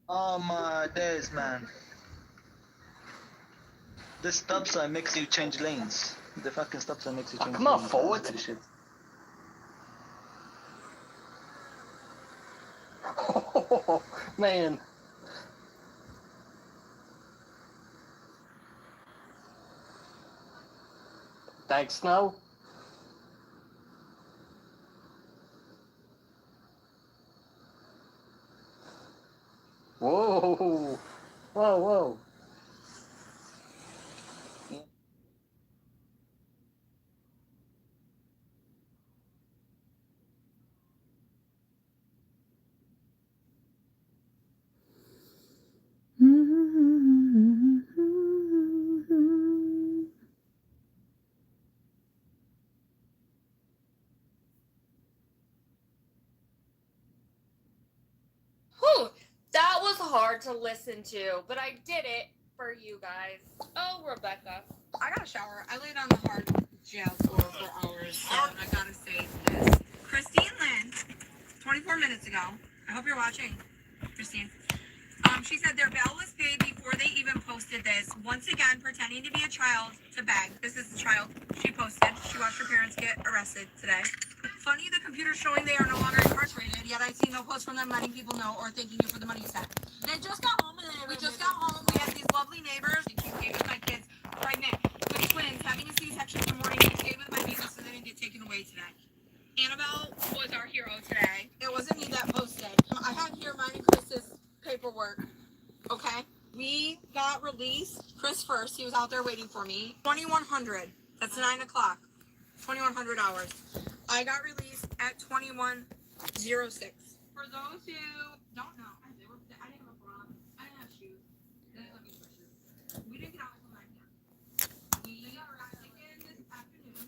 Oh my days, man. This stop sign makes you change lanes. The fucking stop sign makes you change come on, lanes. forward. Holy shit. Oh, man. Thanks, Snow. Whoa. Whoa, whoa. Whew, that was hard to listen to, but I did it for you guys. Oh, Rebecca. I got a shower. I laid on the hard jail floor for hours, so I gotta say this. Christine Lynn, 24 minutes ago. I hope you're watching, Christine. She said their bail was paid before they even posted this. Once again, pretending to be a child to beg. This is the child she posted. She watched her parents get arrested today. Funny, the computer's showing they are no longer incarcerated, yet I see no post from them letting people know or thanking you for the money you sent. They just got home and we just got home. We had these lovely neighbors. She stayed with my kids, pregnant, with twins, having a C-section in the morning. She stayed with my baby so they didn't get taken away today. Annabelle was our hero today. It wasn't me that posted. I had here mine and Chris's paperwork. Okay? We got released. Chris first. He was out there waiting for me. 2100. That's 9 o'clock. 2100 hours. I got released at 2106. For those who don't know, I didn't have a bra. I didn't have shoes. They didn't let me wear shoes. We didn't get out until 9 p.m. We got taken this afternoon.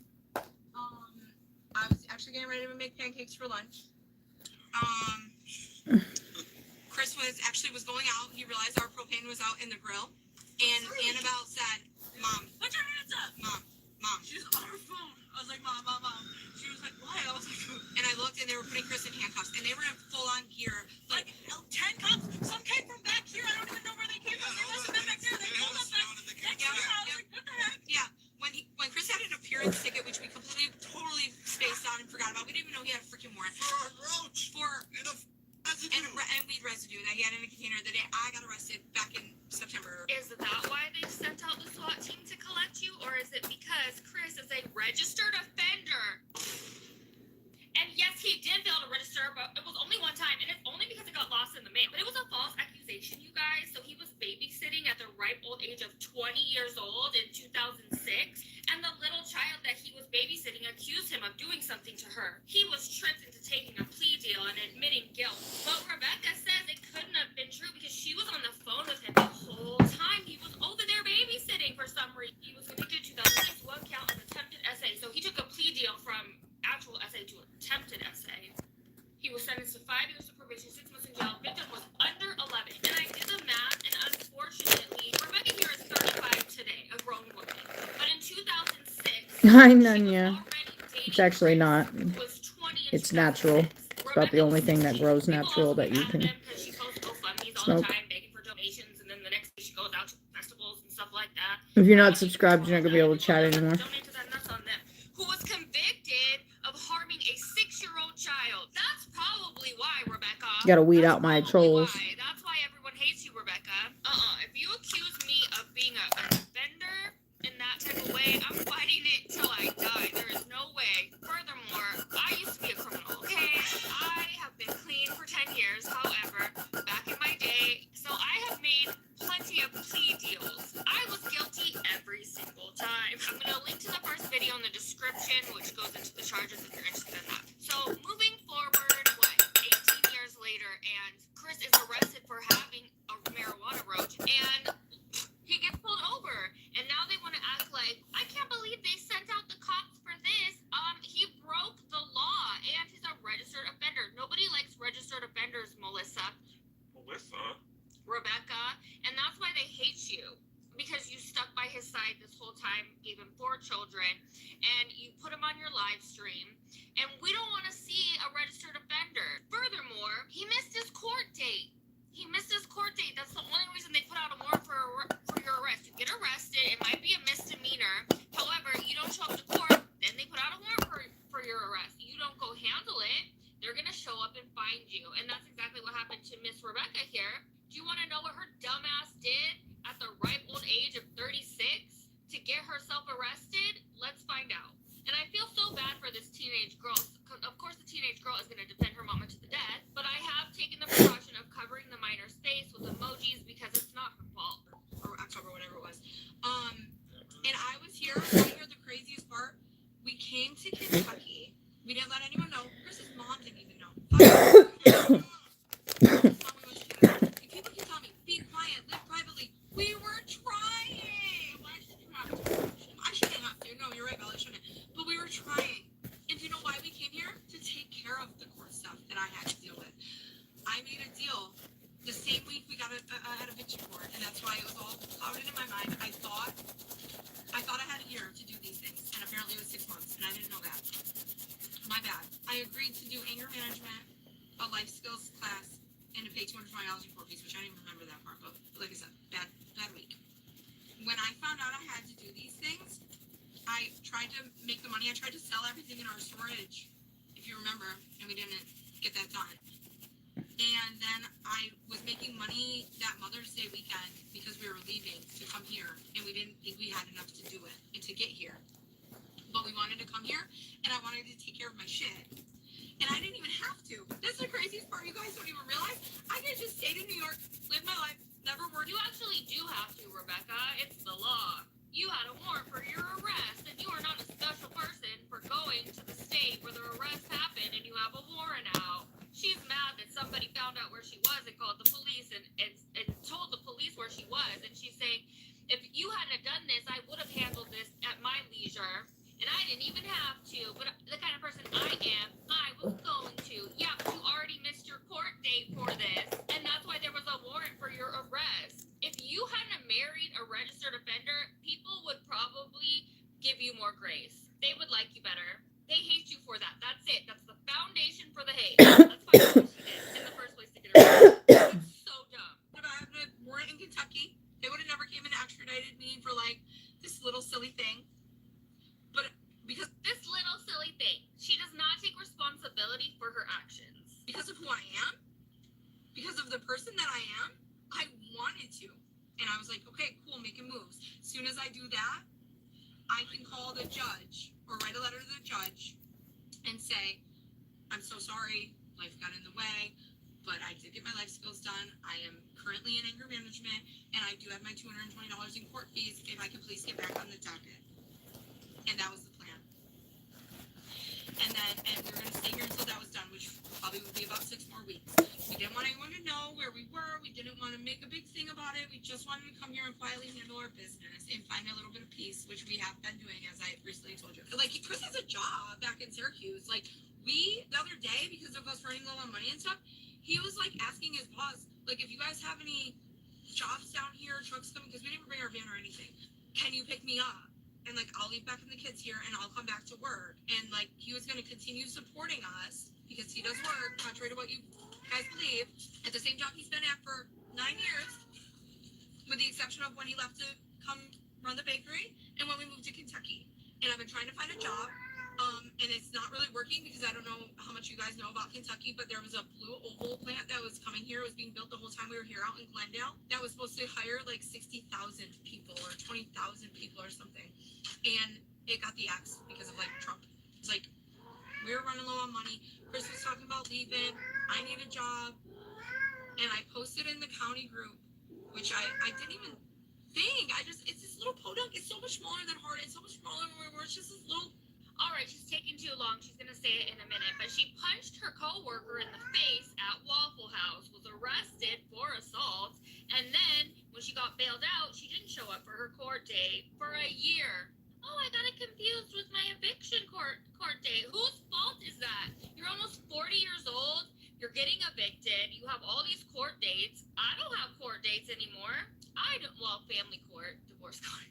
I was actually getting ready to make pancakes for lunch. Chris was going out. He realized our propane was out in the grill, and Annabelle said, "Mom, put your hands up, Mom." She's on her phone. I was like, "Mom." She was like, "Why?" I was like, and I looked, and they were putting Chris in handcuffs, and they were in full-on gear, like 10 cops. Some came from back here. I don't even know where they came from. They must have been back there. They pulled up back. I was like, "What the heck?" Yeah. When Chris had an appearance ticket, which we completely, totally spaced on and forgot about, we didn't even know he had a freaking warrant for a roach. And weed residue that he had in a container the day I got arrested back in September. Is that why they sent out the SWAT team to collect you, or is it because Chris is a registered offender? And yes, he did fail to register, but it was only one time, and it's only because it got lost in the mail. But it was a false accusation, you guys. So he was babysitting at the ripe old age of 20 years old in 2006, and the little child that he was babysitting accused him of doing something to her. He was tricked into taking a plea deal and admitting guilt. But Rebecca says it couldn't have been true because she was on the phone with him the whole time. He was over there babysitting for some reason. He was convicted in 2006, one count of attempted SA. So he took a plea deal from actual SA to attempted SA. He was sentenced to 5 years of probation, 6 months in jail. Victim was under 11. And I did the math, and unfortunately, Rebecca here is 35 today, a grown woman. But in 2006, Hi, Nanya. It's actually not. It's natural. It's about the only thing that grows natural that you can smoke. If you're not subscribed, you're not going to be able to chat anymore. Who was convicted of harming a 6-year-old child. That's probably why, Rebecca. Got to weed out my trolls. That's why everyone hates you, Rebecca. If you accuse me of being an offender in that type of way, I'm fighting it till I die. There is no way. Furthermore, I used to be a criminal, okay? I have been clean for 10 years, however, back in my day. So I have made plenty of plea deals. I was guilty every single time. I'm going to link to the first video in the description, which goes into the charges if you're interested in that. So moving forward, 18 years later, and Chris is arrested for having a marijuana roach, and he gets pulled over, and now they want to act like, I can't believe they sent out the cops for this. He broke the law, and handle it, they're gonna show up and find you. And that's exactly what happened to Miss Rebecca here. Do you want to know what her dumbass did at the ripe old age of 36 to get herself arrested? Let's find out. And I feel so bad for this teenage girl. Of course, the teenage girl is going to defend her mama to the death, but I have taken the precaution of covering the minor's face with emojis because it's not her fault. Or October, whatever it was. And I was here. I heard the craziest part. We came to Kentucky. We didn't let anyone know. Chris's mom didn't even know. People keep telling me, be quiet, live privately. We were trying. I shouldn't have to. No, you're right, Bella, I shouldn't. But we were trying. And do you know why we came here? To take care of the court stuff that I had to deal with. I made a deal the same week we got had a eviction court, and that's why it was all clouded in my mind. I thought I had a year to do these things, and apparently it was 6 months, and I didn't know that. My bad. I agreed to do anger management, a life skills class, and to pay $220 in court fees, which I didn't even remember that part, but like I said, bad week. When I found out I had to do these things, I tried to make the money. I tried to sell everything in our storage, if you remember, and we didn't get that done. And then I was making money that Mother's Day weekend because we were leaving to come here, and we didn't think we had enough to do it and to get here. But we wanted to come here, and I wanted to take care of my shit. And I didn't even have to. That's the craziest part. You guys don't even realize. I could have just stayed in New York, lived my life, never worked. You actually do have to, Rebecca. It's the law. You had a warrant for your arrest, and you are not a special person for going to the state where the arrest happened, and you have a warrant out. She's mad that somebody found out where she was and called the police and told the police where she was. And she's saying, if you hadn't done this, I would have handled this at my leisure. And I didn't even have to. But the kind of person I am, I was going to. Yeah, but you already missed your court date for this. And that's why there was a warrant for your arrest. If you hadn't married a registered offender, people would probably give you more grace. They would like you better. They hate you for that. That's it. That's the foundation for the hate. That's why she did in the first place to get her arrested. It's so dumb. If I had a warrant in Kentucky, they would have never came and extradited me for like this little silly thing. But because this little silly thing, she does not take responsibility for her actions. Because of who I am, because of the person that I am, I wanted to. And I was like, okay, cool, making moves. As soon as I do that, I can call the judge or write a letter to the judge and say, I'm so sorry, life got in the way, but I did get my life skills done. I am currently in anger management, and I do have my $220 in court fees. If I could please get back on the docket. And that was the plan. And we were going to stay here until that was done, which probably would be about 6 more weeks. We didn't want anyone to know where we were. We didn't want to make a big thing about it. We just wanted to come here and quietly handle our business and find a little bit of peace, which we have been doing, as I recently told you. Like, Chris has a job back in Syracuse. Like, the other day, because of us running low on money and stuff, he was, like, asking his boss, like, if you guys have any jobs down here, trucks coming, because we didn't bring our van or anything, can you pick me up? And, like, I'll leave back in the kids here, and I'll come back to work. And, like, he was going to continue supporting us because he does work, contrary to what you guys believe, at the same job he's been at for 9 years, with the exception of when he left to come run the bakery and when we moved to Kentucky. And I've been trying to find a job, and it's not really working because I don't know how much you guys know about Kentucky, but there was a Blue Oval plant that was coming here. It was being built the whole time we were here out in Glendale. That was supposed to hire like 60,000 people or 20,000 people or something. And it got the axe because of like Trump. It's like, we were running low on money. Chris was talking about leaving. I need a job. And I posted in the county group, which I didn't even think. It's this little podunk. It's so much smaller than Hardin. It's so much smaller than where it's just this little. All right, she's taking too long. She's going to say it in a minute. But she punched her coworker in the face at Waffle House, was arrested for assault. And then when she got bailed out, she didn't show up for her court date for a year. Oh, I got it confused with my eviction court date. Whose fault is that? You're almost 40 years old. You're getting evicted. You have all these court dates. I don't have court dates anymore. Family court, divorce court.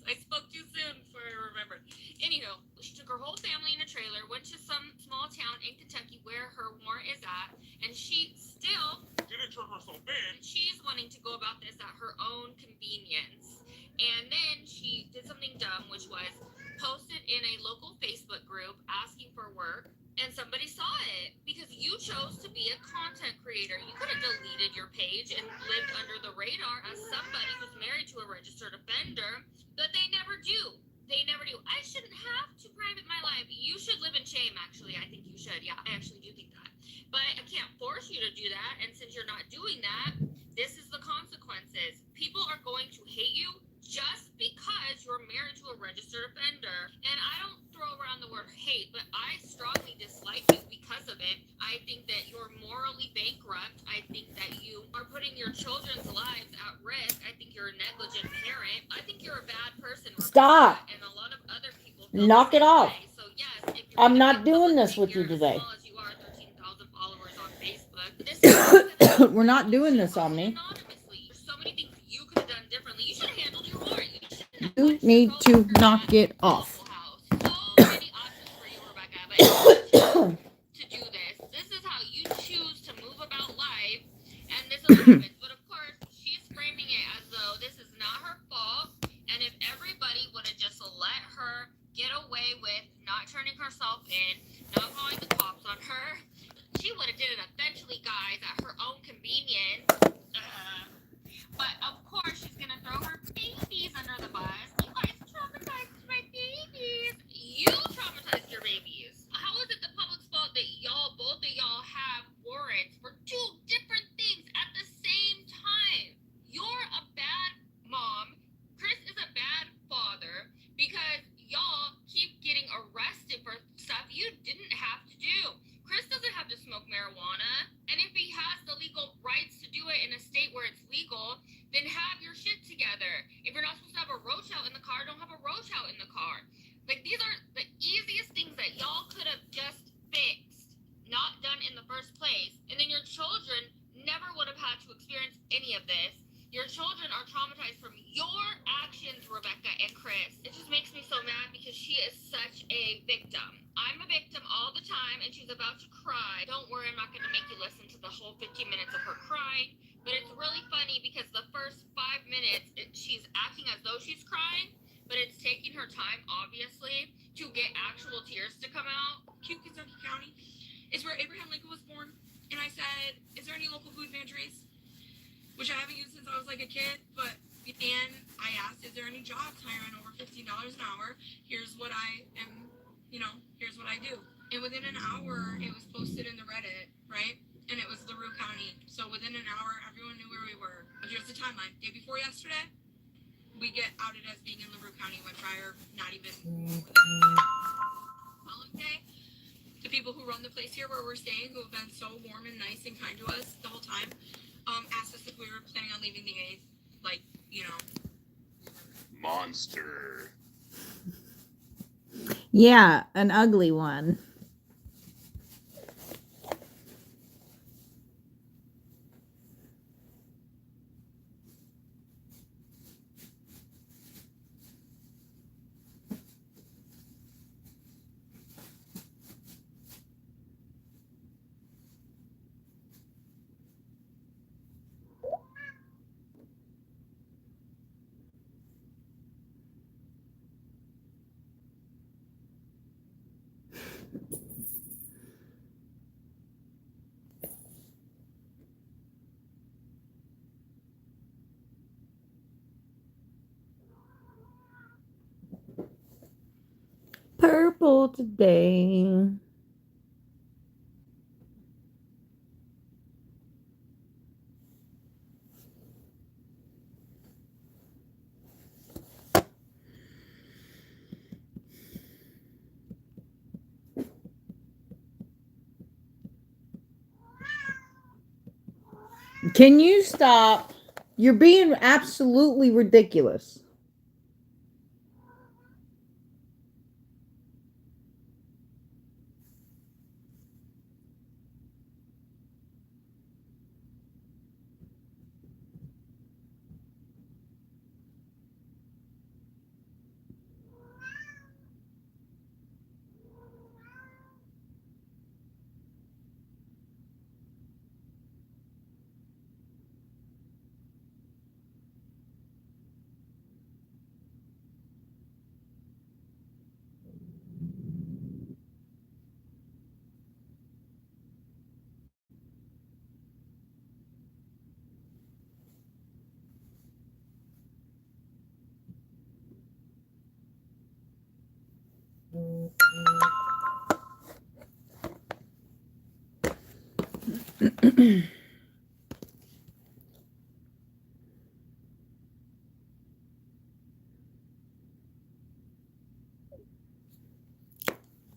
I spoke too soon before I remembered. Anywho, She took her whole family in a trailer, went to some small town in Kentucky where her warrant is at, and she still didn't turn herself in. She's wanting to go about this at her own convenience. And then she did something dumb, which was posted in a local Facebook group asking for work, and somebody saw it because you chose to be a content creator. You could have deleted your page and lived under the radar as somebody who's married to a registered offender, but they never do. They never do. I shouldn't have to private my life. You should live in shame, actually. I think you should. Yeah, I actually do think that. But I can't force you to do that, and since you're not doing that, this is the consequences. People are going to hate you just because you're married to a registered offender. And I don't throw around the word hate, but I strongly dislike you because of it. I think that you're morally bankrupt. I think that you are putting your children's lives at risk. I think you're a negligent parent. I think you're a bad person. Stop. And a lot of other people Knock it off. So yes, if you're I'm not doing this with you today. as small as you are, 13,000 followers on Facebook, this is We're not doing this on me. anonymously. There's so many things you could have done differently. You should have handled your warrant. You need to knock it off. So many options for you, Rebecca, but to do this. This is how you choose to move about life, and this is what happens. But of course, she's framing it as though this is not her fault, and if everybody would have just let her get away with not turning herself in, not calling the cops on her, she would have did it eventually, guys, at her own convenience. But of course, she's gonna throw her babies under the bus. You guys traumatized my babies. You traumatized your babies. How is it the public's fault that both of y'all have warrants for two different things at the same time? You're a bad mom. Chris is a bad father because y'all keep getting arrested for stuff you didn't have to do. Chris doesn't have to smoke marijuana, and if he has the legal rights to do it in a state where it's legal, then have your shit together. If you're not supposed to have a roach out in the car, don't have a roach out in the car. Like, these are the easiest things that y'all could have just fixed, not done in the first place, and then your children never would have had to experience any of this. Your children are traumatized from your actions, Rebecca and Chris. It just makes me so mad because she is such a victim. I'm a victim all the time, and she's about to cry. Don't worry, I'm not going to make you listen to the whole 15 minutes of her crying, but it's really funny because the first 5 minutes, she's acting as though she's crying, but it's taking her time, obviously, to get actual tears to come out. Cute Kentucky County is where Abraham Lincoln was born, and I said, is there any local food pantries? Which I haven't used since I was like a kid, and I asked, is there any jobs hiring over $15 an hour? Here's what I am, here's what I do. And within an hour, it was posted in the Reddit, right? And it was LaRue County. So within an hour, everyone knew where we were. But here's the timeline. Day before yesterday, we get outed as being in LaRue County when prior, not even following day. The people who run the place here where we're staying, who have been so warm and nice and kind to us the whole time, asked us if we were planning on leaving the 8th, Monster. Yeah, an ugly one. Purple today. Can you stop? You're being absolutely ridiculous.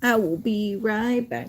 I will be right back.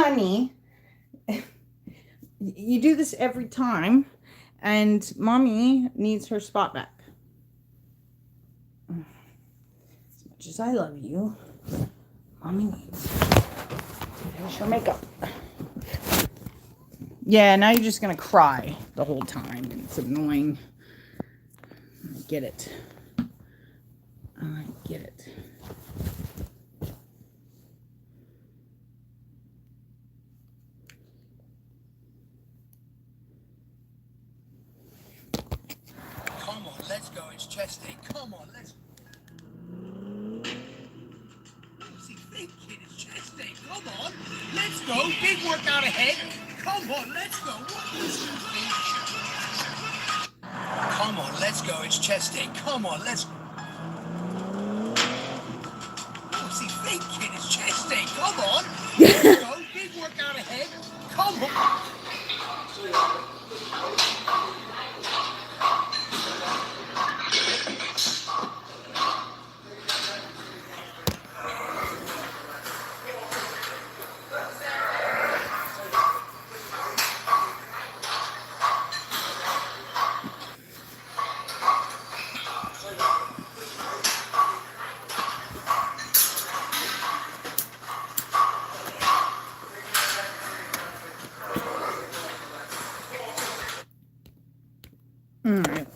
honey, you do this every time, and mommy needs her spot back. As much as I love you, mommy needs finish her makeup. Yeah, now you're just gonna cry the whole time. It's annoying. I get it. I get it. Come on, let's go. It's chest day. Come on, let's. See, think, kid, it's chest day. Come on, let's go. Big workout ahead. Come on, let's go. What is your thing? Come on, let's go. It's chest day. Come on, let's. See, think, kid, it's chest day. Come on, let's go. Big workout ahead. Come on. All right.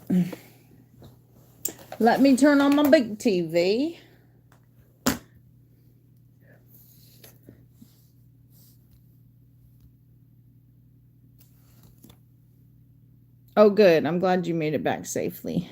Let me turn on my big TV. Oh, good. I'm glad you made it back safely.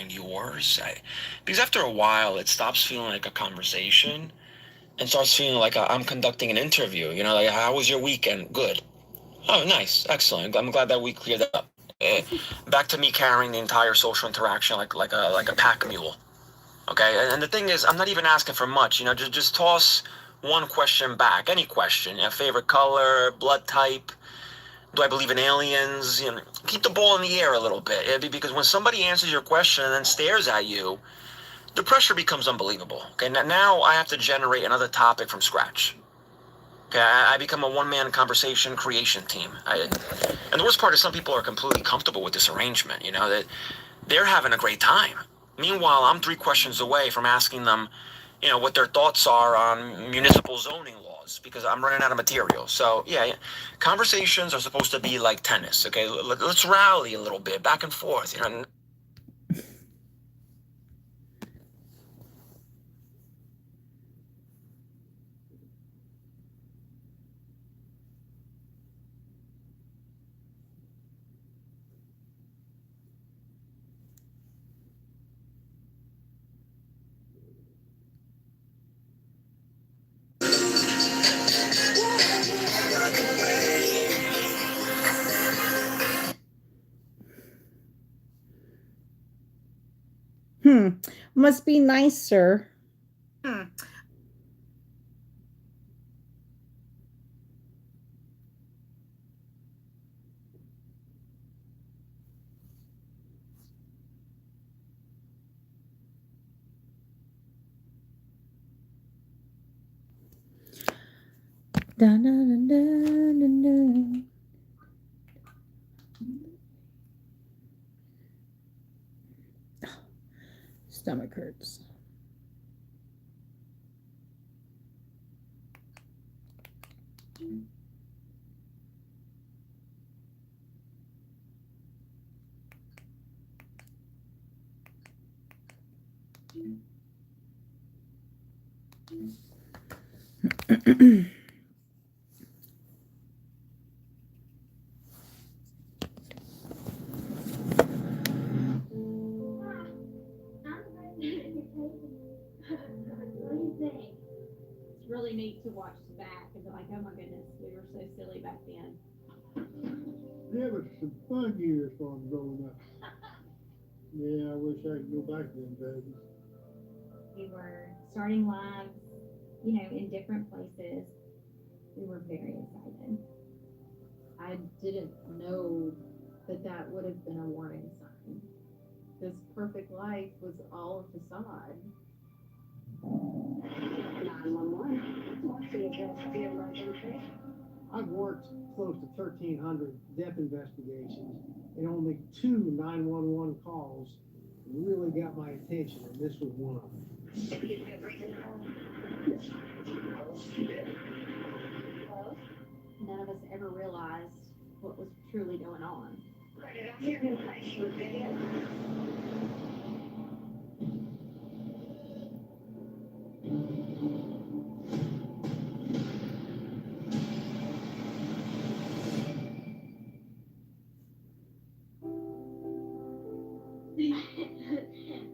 Yours, because after a while it stops feeling like a conversation and starts feeling like I'm conducting an interview. You know, like, how was your weekend? Good. Oh, nice, excellent. I'm glad that we cleared up. Back to me carrying the entire social interaction like a pack mule. Okay, and the thing is, I'm not even asking for much. You know, just toss one question back, any question. You know, favorite color, blood type. Do I believe in aliens? You know, keep the ball in the air a little bit, because when somebody answers your question and then stares at you, the pressure becomes unbelievable. Okay, now I have to generate another topic from scratch. Okay, I become a one-man conversation creation team. And the worst part is some people are completely comfortable with this arrangement. You know, that they're having a great time. Meanwhile, I'm 3 questions away from asking them, you know, what their thoughts are on municipal zoning laws, because I'm running out of material. So, yeah, conversations are supposed to be like tennis, okay? Let's rally a little bit, back and forth, you know. Must be nicer. Da, da, da, da, da. stomach hurts. It's really neat to watch back and be like, oh my goodness, we were so silly back then. Yeah, but some fun years for them growing up. Yeah, I wish I could go back to them days. We were starting lives, you know, in different places. We were very excited. I didn't know that that would have been a warning sign. This perfect life was all a facade. 911. What's the address of your emergency? I've worked close to 1,300 death investigations, and only 2 911 calls really got my attention, and this was one of them. None of us ever realized what was truly going on.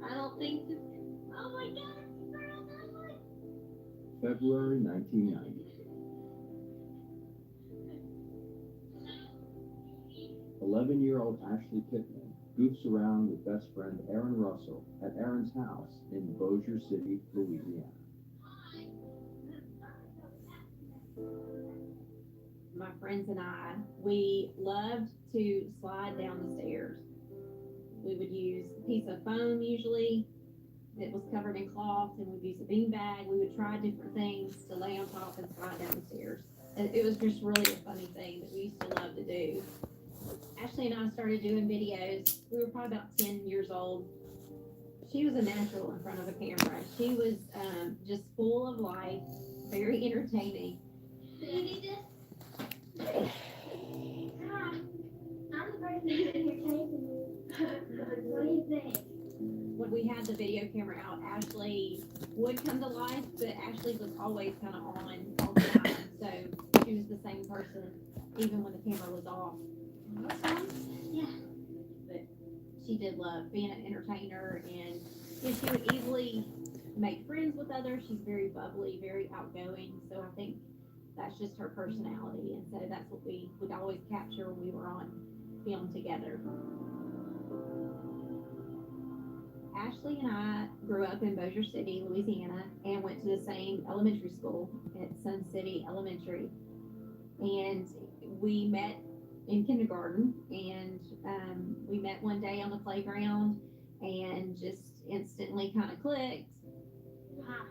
I don't think this. Oh my God! February 1990. Eleven-year-old Ashley Pittman goofs around with best friend Aaron Russell at Aaron's house in Bossier City, Louisiana. My friends and I, we loved to slide down the stairs. We would use a piece of foam usually that was covered in cloth, and we'd use a beanbag. We would try different things to lay on top and slide down the stairs. And it was just really a funny thing that we used to love to do. Ashley and I started doing videos. We were probably about 10 years old. She was a natural in front of a camera. She was just full of life, very entertaining. Do you need this? Hi, I'm the person who's entertaining you. What do you think? When we had the video camera out, Ashley would come to life, but Ashley was always kind of on all the time. So she was the same person, even when the camera was off. Yeah. But she did love being an entertainer, and she would easily make friends with others. She's very bubbly, very outgoing. So I think that's just her personality. And so that's what we would always capture when we were on film together. Ashley and I grew up in Bossier City, Louisiana, and went to the same elementary school at Sun City Elementary. And we met in kindergarten, and we met one day on the playground and just instantly kind of clicked. Wow.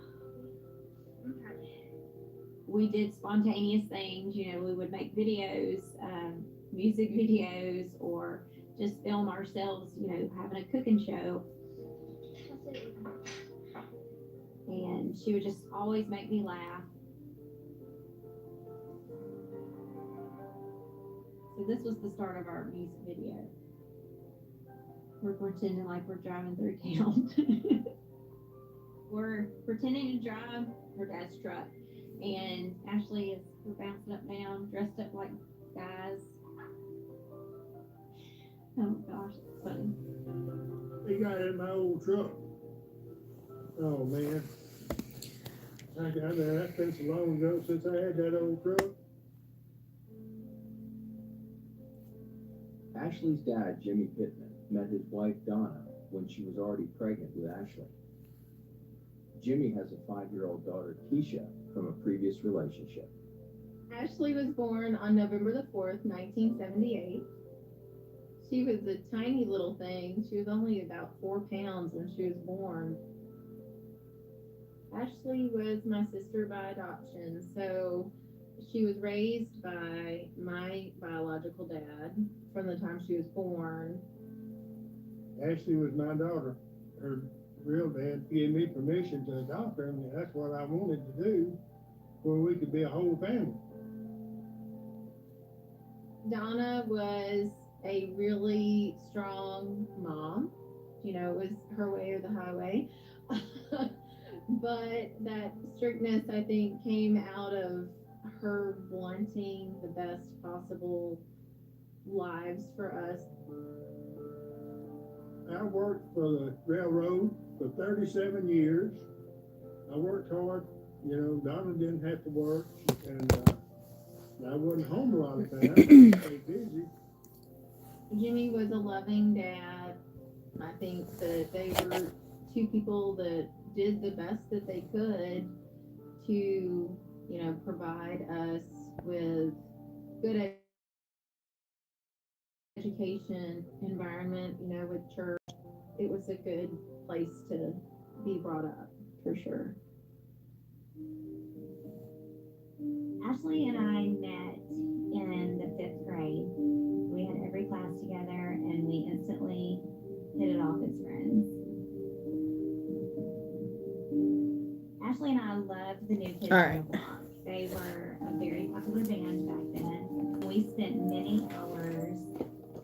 We did spontaneous things, you know, we would make videos, music videos, or just film ourselves, you know, having a cooking show. And she would just always make me laugh. So this was the start of our music video. We're pretending like we're driving through town. We're pretending to drive her dad's truck. And Ashley is, we're bouncing up and down, dressed up like guys. Oh gosh, it's funny. They got in my old truck. Oh man. That's been so long ago since I had that old truck. Ashley's dad, Jimmy Pittman, met his wife Donna when she was already pregnant with Ashley. Jimmy has a 5-year-old daughter, Keisha, from a previous relationship. Ashley was born on November the 4th, 1978. She was a tiny little thing. She was only about 4 pounds when she was born. Ashley was my sister by adoption, so she was raised by my biological dad from the time she was born. Ashley was my daughter. Her real dad gave me permission to adopt her, and that's what I wanted to do, where we could be a whole family. Donna was a really strong mom. You know, it was her way or the highway. But that strictness, I think, came out of her wanting the best possible lives for us. I worked for the railroad for 37 years. I worked hard. You know, Donna didn't have to work, and I wasn't home a lot of times. I stayed busy. Jimmy was a loving dad. I think that they were two people that did the best that they could to, you know, provide us with good education environment, you know, with church. It was a good place to be brought up, for sure. Ashley and I met in the 5th grade. We had every class together and we instantly hit it off as friends. Ashley and I loved the New Kids on the Block. They were a very popular band back then. We spent many hours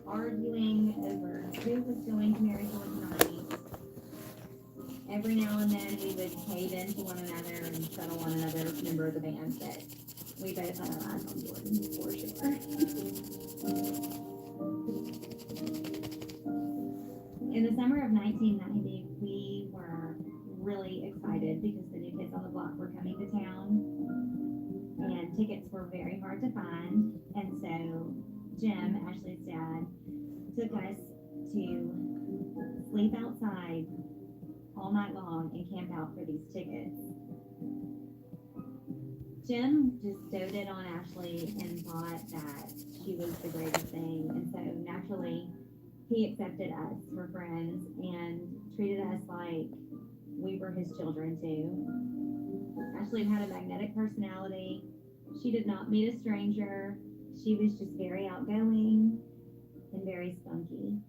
arguing over who was going to Miracle tonight. Every now and then we would cave into one another and settle one another's member of the band, but we both had our eyes on Jordan, for sure. In the summer of 1990, we were really excited because the New Kids on the Block were coming to town, and tickets were very hard to find. And so Jim, Ashley's dad, took us to sleep outside all night long and camp out for these tickets. Jim just doted on Ashley and thought that she was the greatest thing, and so naturally he accepted us for friends and treated us like we were his children too. Ashley had a magnetic personality. She did not meet a stranger. She was just very outgoing and very spunky.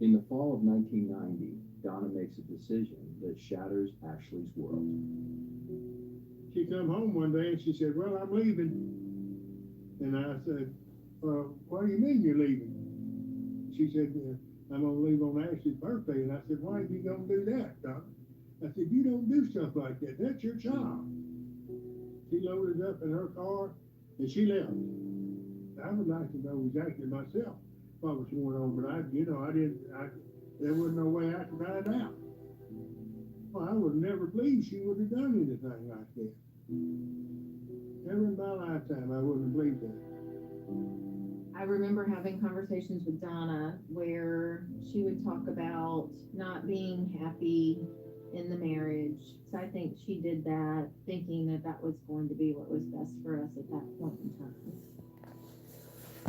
In the fall of 1990, Donna makes a decision that shatters Ashley's world. She come home one day and she said, "Well, I'm leaving." And I said, "What do you mean you're leaving?" She said, "I'm going to leave on Ashley's birthday." And I said, "Why are you going to do that, Doc?" I said, "You don't do stuff like that. That's your child." She loaded up in her car and she left. I would like to know exactly myself what was going on, but there wasn't no way I could find out. Well, I would never believe she would have done anything like that. Never in my lifetime I wouldn't have believed that. I remember having conversations with Donna where she would talk about not being happy in the marriage. So I think she did that thinking that that was going to be what was best for us at that point in time.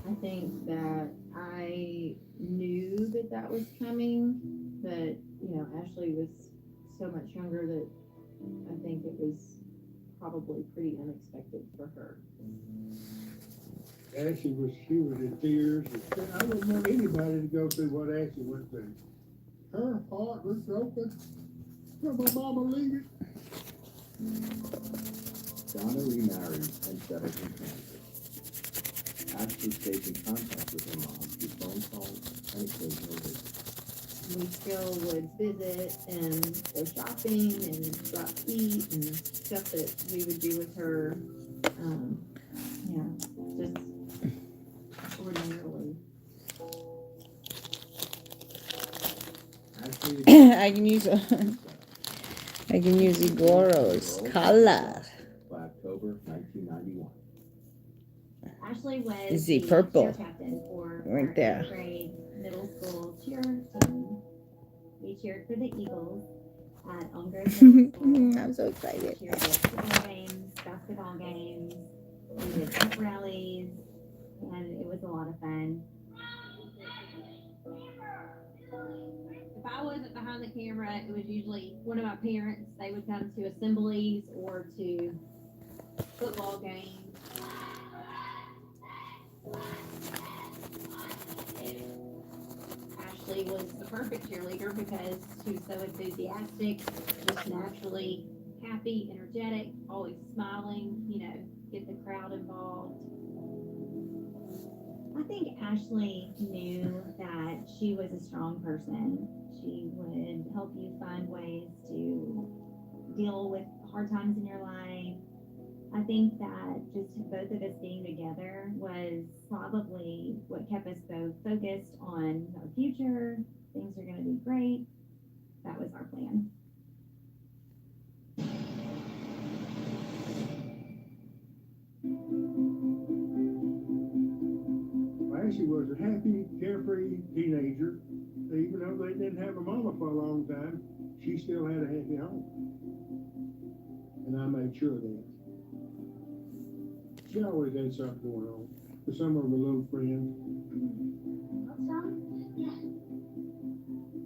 I think that I knew that that was coming, but, you know, Ashley was so much younger that I think it was probably pretty unexpected for her. Ashley she was in tears. I wouldn't want anybody to go through what Ashley went through. Her heart was broken from her mama leaving. Donna remarried and settled in Kansas. Ashley stays in contact with her mom through phone calls and occasional visits. We still would visit and go shopping and go out to eat and stuff that we would do with her, just ordinarily. I can use Igoro's color. By October 1991. Ashley was Is the he purple? cheer captain for Right our there. 8th grade middle school cheer team. We cheered for the Eagles at Elm Grove Middle School. I'm so excited. We cheered at football games, basketball games. We did pep rallies, and it was a lot of fun. If I wasn't behind the camera, it was usually one of my parents. They would come to assemblies or to football games. Ashley was the perfect cheerleader because she was so enthusiastic, just naturally happy, energetic, always smiling, you know, get the crowd involved. I think Ashley knew that she was a strong person. She would help you find ways to deal with hard times in your life. I think that just both of us being together was probably what kept us both focused on our future. Things are going to be great. That was our plan. Ashley was a happy, carefree teenager. Even though they didn't have a mama for a long time, she still had a happy home. And I made sure of that. She always had something going on with some of her little friends.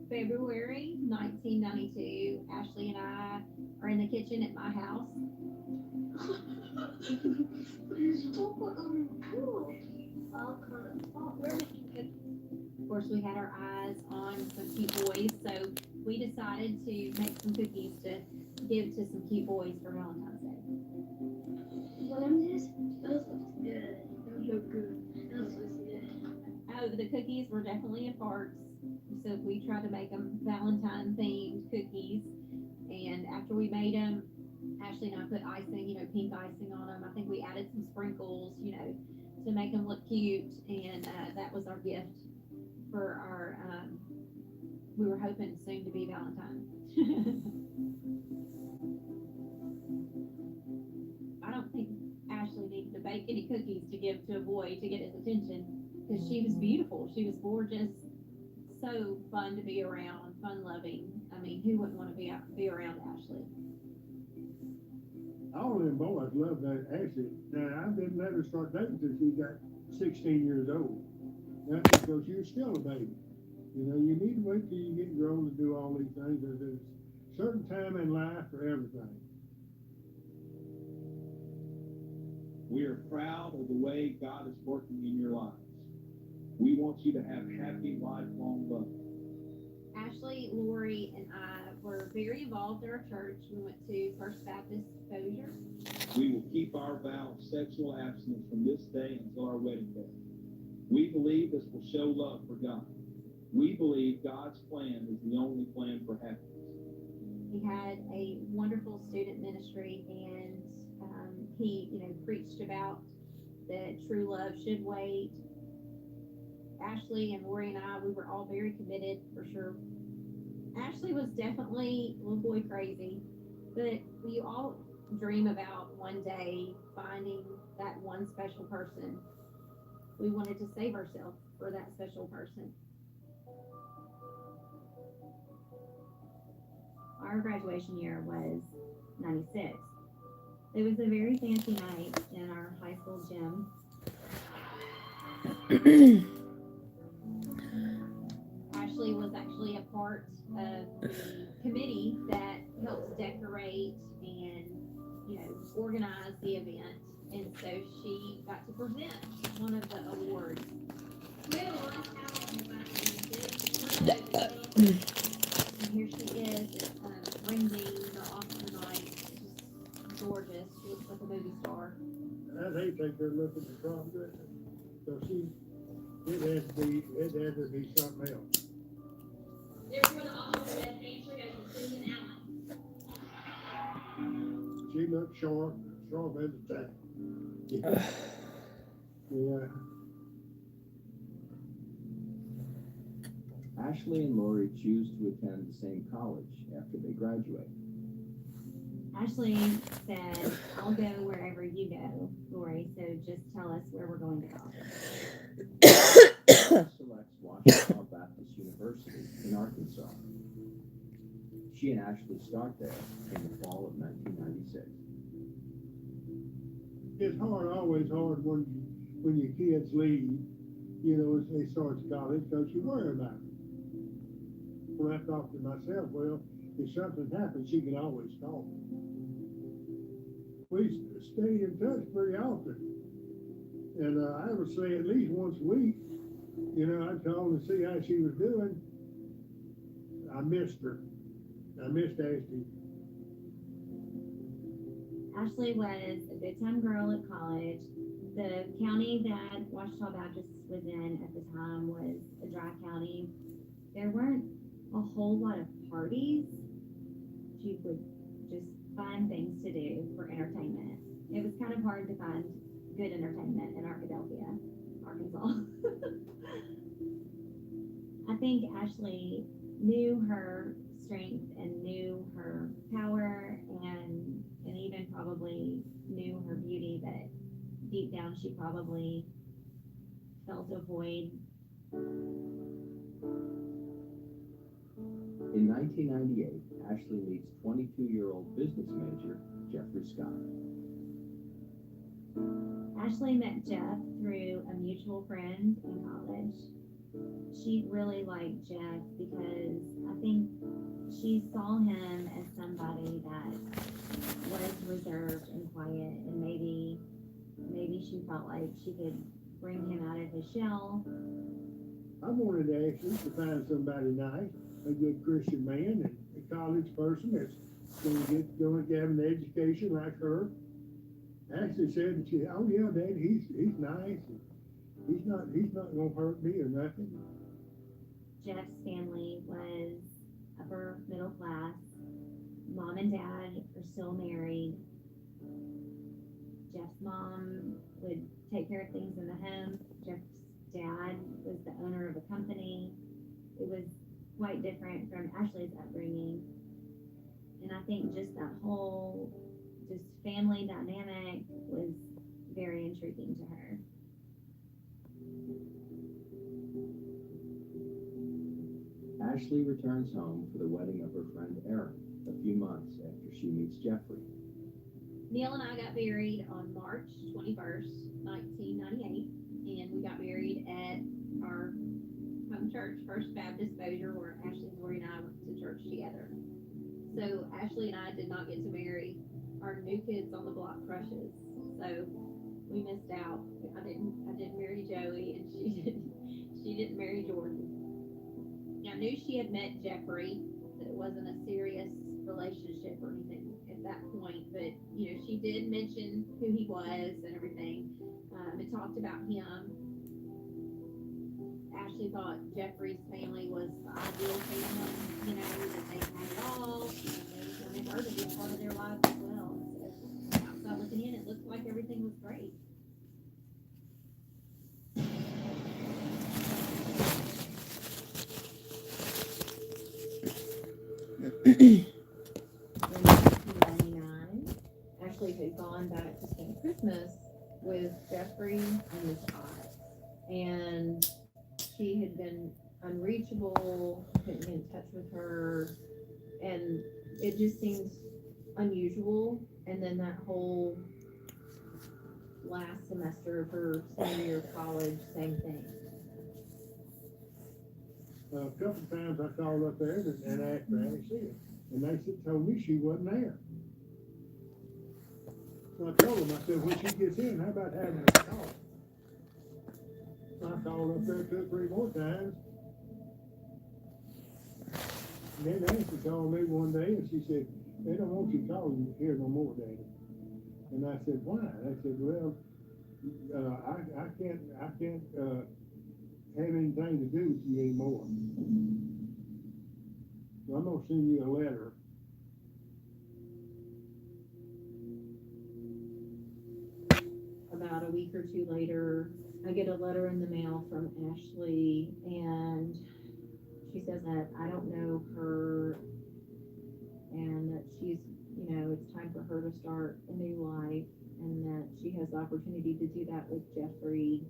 February 1992, Ashley and I are in the kitchen at my house. Of course, we had our eyes on some cute boys, so we decided to make some cookies to give to some cute boys for Valentine's Day. Those look good. Those look good. Those look good. Oh, the cookies were definitely a farce. So we tried to make them Valentine themed cookies. And after we made them, Ashley and I put icing, you know, pink icing on them. I think we added some sprinkles, you know, to make them look cute. And that was our gift for our, we were hoping soon to be Valentine. I don't think Ashley needed to bake any cookies to give to a boy to get his attention because she was beautiful. She was gorgeous, so fun to be around, fun loving. I mean, who wouldn't want to be around Ashley? All them boys loved that Ashley. Now, I didn't let her start dating until she got 16 years old. That's because she was still a baby. You know, you need to wait till you get grown to do all these things. There's a certain time in life for everything. We are proud of the way God is working in your lives. We want you to have happy, lifelong love. Ashley, Lori, and I were very involved in our church. We went to First Baptist Bossier. We will keep our vow of sexual abstinence from this day until our wedding day. We believe this will show love for God. We believe God's plan is the only plan for happiness. He had a wonderful student ministry, and he, you know, preached about that true love should wait. Ashley and Lori and I, we were all very committed, for sure. Ashley was definitely little boy crazy, but we all dream about one day finding that one special person. We wanted to save ourselves for that special person. Our graduation year was 96. It was a very fancy night in our high school gym. Ashley was actually a part of the committee that helps decorate and, you know, organize the event. And so she got to present one of the awards. And here she is, ring ding off the night. Just gorgeous. She looks like a movie star. I'd hate to take her look at the prom dress. So it had to be something else. Therefore, the office of Ashley goes to Susan Allen. She looked sharp as a tack. Yeah. Ashley and Lori choose to attend the same college after they graduate. Ashley said, I'll go wherever you go, Lori, so just tell us where we're going to college. Selects Washington Baptist University in Arkansas. She and Ashley start there in the fall of 1996. It's always hard when your kids leave, you know, as they start college, because you worry about them. When I thought to myself, well, if something happens, she can always call me. We stayed in touch pretty often. And I would say at least once a week, you know, I'd call and see how she was doing. I missed her. I missed Ashley. Ashley was a good time girl at college. The county that Ouachita Baptist was in at the time was a dry county. There weren't a whole lot of parties. She would just find things to do for entertainment. It was kind of hard to find good entertainment in Arkadelphia, Arkansas. I think Ashley knew her strength and knew her power and even probably knew her beauty, but deep down she probably felt a void. In 1998, Ashley meets 22-year-old business major Jeffrey Scott. Ashley met Jeff through a mutual friend in college. She really liked Jeff because I think she saw him as somebody that was reserved and quiet, and maybe she felt like she could bring him out of his shell. I wanted Ashley to find somebody nice, a good Christian man, and a college person that's going to have an education like her. Ashley said that she, oh yeah, Dad, he's nice. He's not going to hurt me or nothing. Jeff's family was upper middle class. Mom and dad are still married. Jeff's mom would take care of things in the home. Jeff's dad was the owner of a company. It was quite different from Ashley's upbringing. And I think just that whole family dynamic was very intriguing to her. Ashley returns home for the wedding of her friend Erin a few months after she meets Jeffrey. Neil and I got married on March 21st, 1998, and we got married at our home church, First Baptist Bossier, where Ashley, Lori, and I went to church together. So Ashley and I did not get to marry our new kids on the block crushes, so we missed out. I didn't marry Joey, and she didn't marry Jordan. I knew she had met Jeffrey, that it wasn't a serious relationship or anything at that point, but she did mention who he was and everything, and talked about him. Ashley thought Jeffrey's family was the ideal family, that they had it all, and they wanted her to be a part of their lives as well. So outside looking in, it looked like everything was great. In 1999, Ashley had gone back to spend Christmas with Jeffrey and his aunt, and she had been unreachable, couldn't get in touch with her, and it just seemed unusual. And then that whole last semester of her senior year of college, same thing. A couple of times I called up there and asked for Ashley, and they told me she wasn't there. So I told them, I said, when she gets in, how about having a call? So I called up there 2 or 3 more times. And then Ashley called me one day and she said, they don't want you calling here no more, Daddy. And I said, why? I said, well, I can't have anything to do with you anymore. So I'm gonna send you a letter. About a week or 2 later, I get a letter in the mail from Ashley, and she says that I don't know her, and that she's, it's time for her to start a new life, and that she has the opportunity to do that with Jeffrey,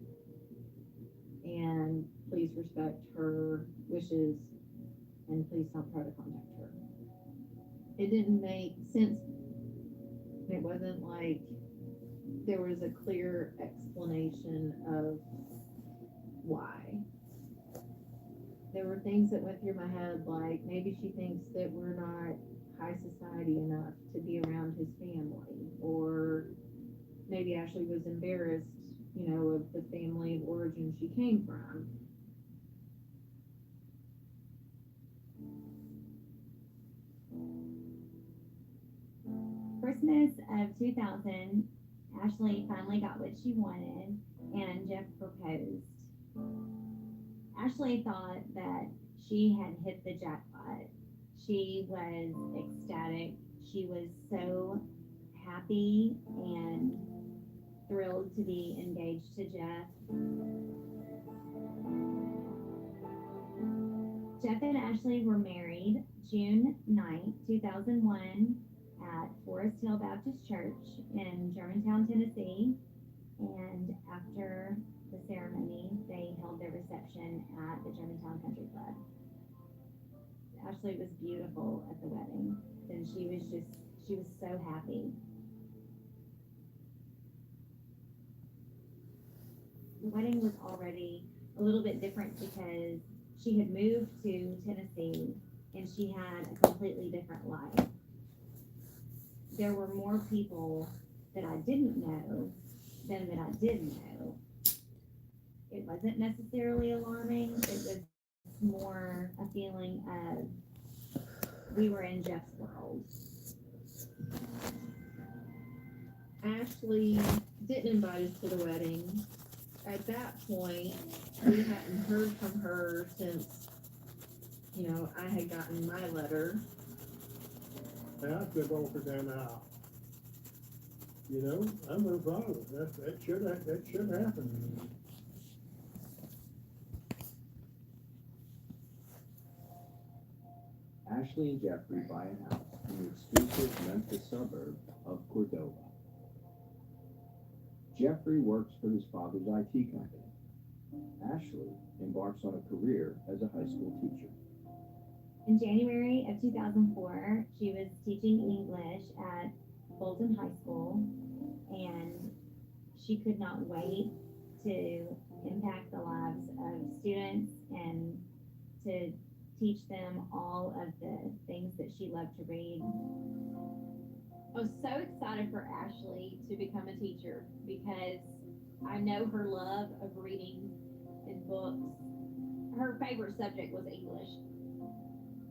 and please respect her wishes, and please don't try to contact her. It didn't make sense. It wasn't like there was a clear explanation of why. There were things that went through my head, like maybe she thinks that we're not high society enough to be around his family, or maybe Ashley was embarrassed, of the family of origin she came from. Christmas of 2000, Ashley finally got what she wanted, and Jeff proposed. Ashley thought that she had hit the jackpot. She was ecstatic. She was so happy and thrilled to be engaged to Jeff. Jeff and Ashley were married June 9th, 2001 at Forest Hill Baptist Church in Germantown, Tennessee. And after the ceremony, they held their reception at the Germantown Country Club. Ashley was beautiful at the wedding, and she was so happy. The wedding was already a little bit different because she had moved to Tennessee and she had a completely different life. There were more people that I didn't know than that I did know. It wasn't necessarily alarming. It was more a feeling of we were in Jeff's world. Ashley didn't invite us to the wedding. At that point, we hadn't heard from her since, I had gotten my letter. And I said, walk her down the aisle. I'm no problem. That should happen. Ashley and Jeffrey buy a house in the exclusive Memphis suburb of Cordova. Jeffrey works for his father's IT company. Ashley embarks on a career as a high school teacher. In January of 2004, she was teaching English at Bolton High School, and she could not wait to impact the lives of students and to teach them all of the things that she loved to read. I was so excited for Ashley to become a teacher because I know her love of reading and books. Her favorite subject was English.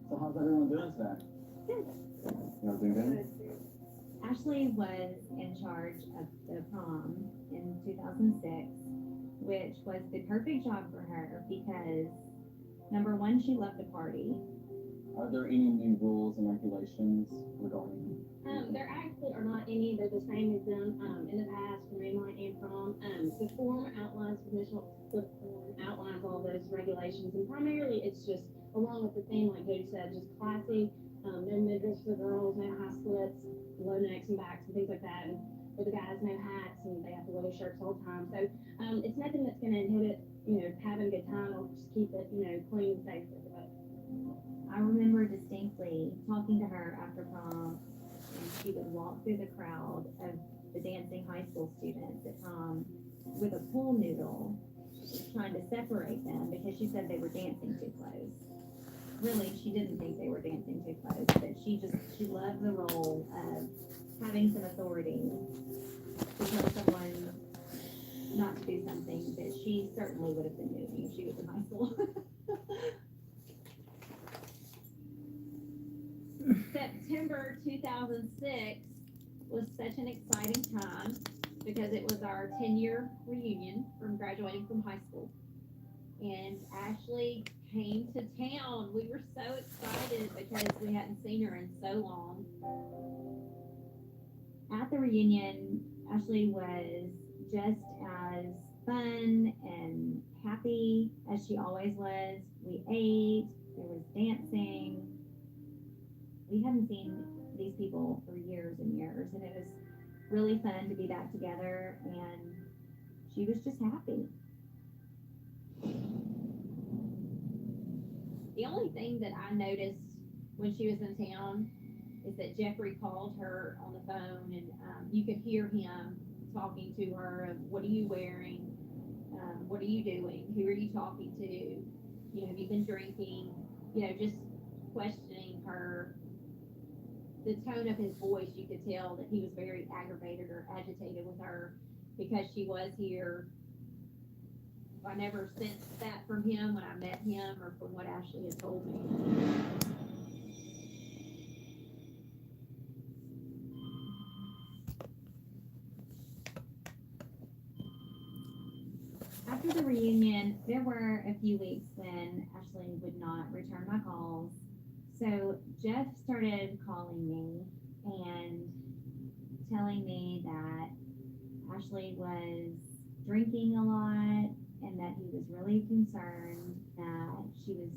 So how's everyone doing today? Good. Y'all doing good? Ashley was in charge of the prom in 2006, which was the perfect job for her because, number one, she loved to party. Are there any new rules and regulations regarding? There actually are not any. They're the same as them in the past for Moonlight and prom. The form outlines all those regulations, and primarily it's just along with the theme, like Jody said, just classy. No midriffs for girls, no high splits, low necks and backs, and things like that. And for the guys, no hats, and they have to wear shirts all the time. So it's nothing that's going to inhibit, having a good time. Or just keep it, clean and safe for everybody. I remember distinctly talking to her after prom, and she would walk through the crowd of the dancing high school students at prom with a pool noodle, trying to separate them because she said they were dancing too close. Really, she didn't think they were dancing too close, but she loved the role of having some authority to tell someone not to do something that she certainly would have been doing if she was in high school. September 2006 was such an exciting time because it was our 10-year reunion from graduating from high school. And Ashley came to town. We were so excited because we hadn't seen her in so long. At the reunion, Ashley was just as fun and happy as she always was. We ate, there was dancing. We hadn't seen these people for years and years, and it was really fun to be back together, and she was just happy. The only thing that I noticed when she was in town is that Jeffrey called her on the phone, and you could hear him talking to her of, what are you wearing? What are you doing? Who are you talking to? Have you been drinking? Just questioning her. The tone of his voice, you could tell that he was very aggravated or agitated with her because she was here. I never sensed that from him when I met him or from what Ashley had told me. after the reunion, there were a few weeks when Ashley would not return my calls. So Jeff started calling me and telling me that Ashley was drinking a lot and that he was really concerned that she was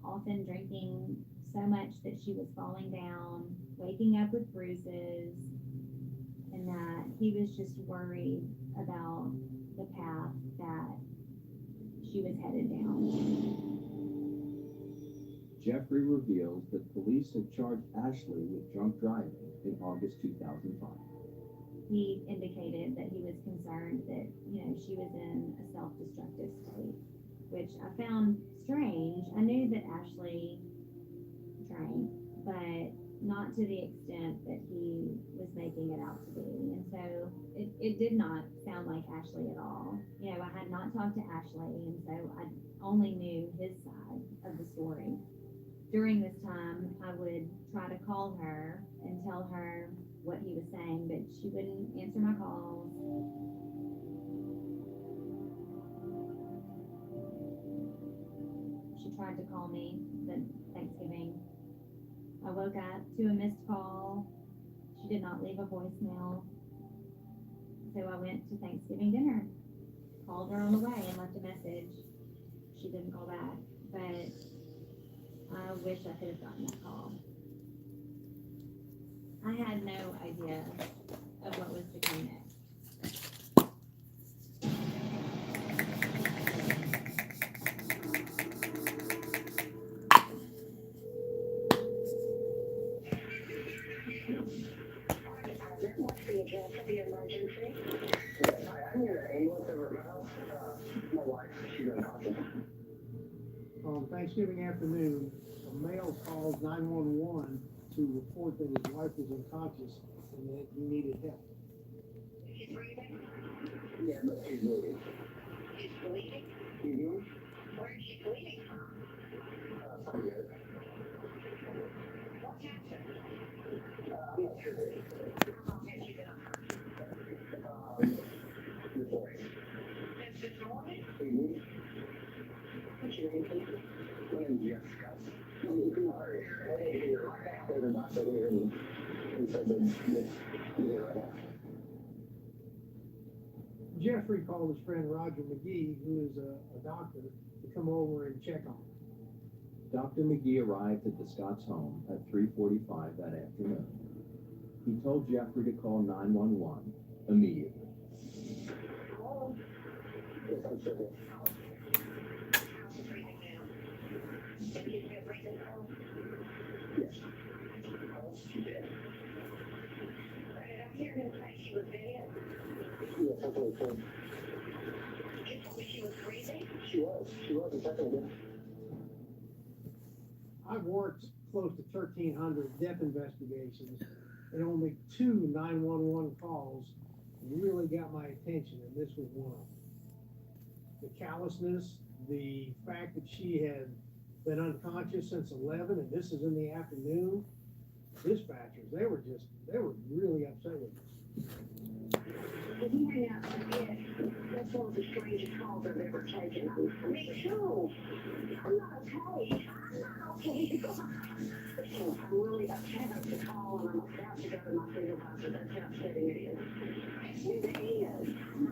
often drinking so much that she was falling down, waking up with bruises, and that he was just worried about the path that she was headed down. Jeffrey reveals that police had charged Ashley with drunk driving in August 2005. He indicated that he was concerned that, she was in a self-destructive state, which I found strange. I knew that Ashley drank, but not to the extent that he was making it out to be. And so it did not sound like Ashley at all. I had not talked to Ashley, and so I only knew his side of the story. During this time, I would try to call her and tell her what he was saying, but she wouldn't answer my calls. She tried to call me at Thanksgiving. I woke up to a missed call. She did not leave a voicemail. So I went to Thanksgiving dinner, called her on the way and left a message. She didn't call back, but I wish I could have gotten that call. I had no idea of what was to come next. On Thanksgiving afternoon, a male calls 911 to report that his wife was unconscious and that he needed help. Is she breathing? Yeah, but she's bleeding. She's bleeding? Mm-hmm. Where is she bleeding from? From here. What happened? I'm not sure. How long has she been unconscious? This morning. Since this morning? Mm-hmm. What's your name, please? My name's Jessica. There's a doctor here and he said that you're right now. Jeffrey called his friend Roger McGee, who is a doctor, to come over and check on him. Dr. McGee arrived at the Scotts' home at 3:45 that afternoon. He told Jeffrey to call 911 immediately. Hello? Yes, I'm sure. Did you get breathing now? Yes. Oh, she did. Did I hear him say she was dead? Yes, I believe so. You told me she was breathing? She was. She was a second ago. I've worked close to 1,300 death investigations, and only 2 911 calls really got my attention, and this was one of them. The callousness, the fact that she had been unconscious since 11, and this is in the afternoon. Dispatchers, they were really upset with us. Did he hang out for it? That's one of the strangest calls I've ever taken. Me too. I'm not okay. I'm not okay. Listen, I'm really upset at the call, and I'm about to go to my supervisor. That's how upsetting it is. It is.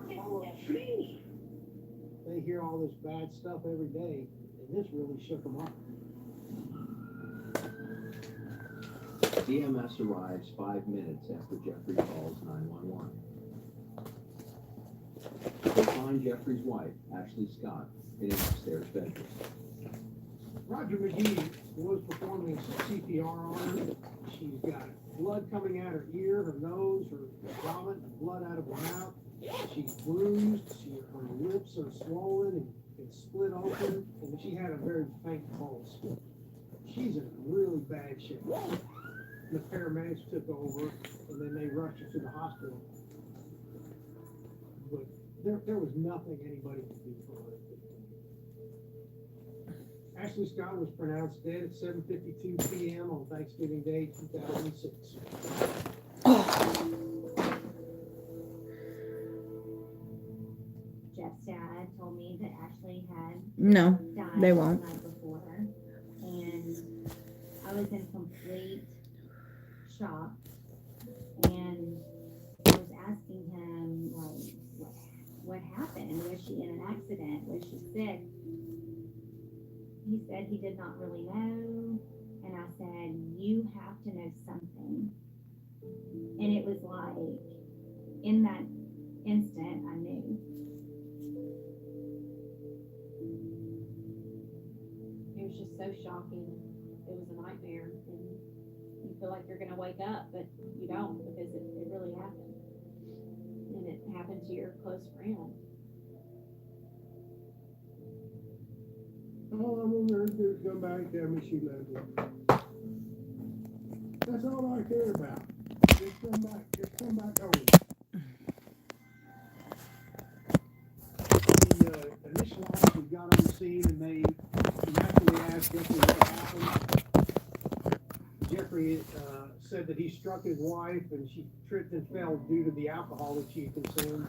It's me. They hear all this bad stuff every day, and this really shook them up. EMS arrives 5 minutes after Jeffrey calls 911. They find Jeffrey's wife, Ashley Scott, in an upstairs bedroom. Roger McGee was performing CPR on her. She's got blood coming out her ear, her nose, her vomit, and blood out of her mouth. She's bruised. Her lips are swollen and split open, and she had a very faint pulse. She's in really bad shape. The paramedics took over, and then they rushed her to the hospital. But there was nothing anybody could do for her at this point. Ashley Scott was pronounced dead at 7:52 p.m. on Thanksgiving Day, 2006. Jeff's dad told me that Ashley had No, died they the won't. night before, and I was in complete shock, and I was asking him, like, what happened? Was she in an accident? Was she sick? He said he did not really know, and I said, you have to know something. And it was like, in that instant, I knew. It was just so shocking. It was a nightmare, and you feel like you're gonna wake up, but you don't, because it really happened. And it happened to your close friend. All I want her to do is come back and tell me she loves me. That's all I care about. Just come back. Just come back home. The initial officers got on the scene and they naturally asked Jeffrey what happened. Jeffrey said that he struck his wife and she tripped and fell due to the alcohol that she consumed.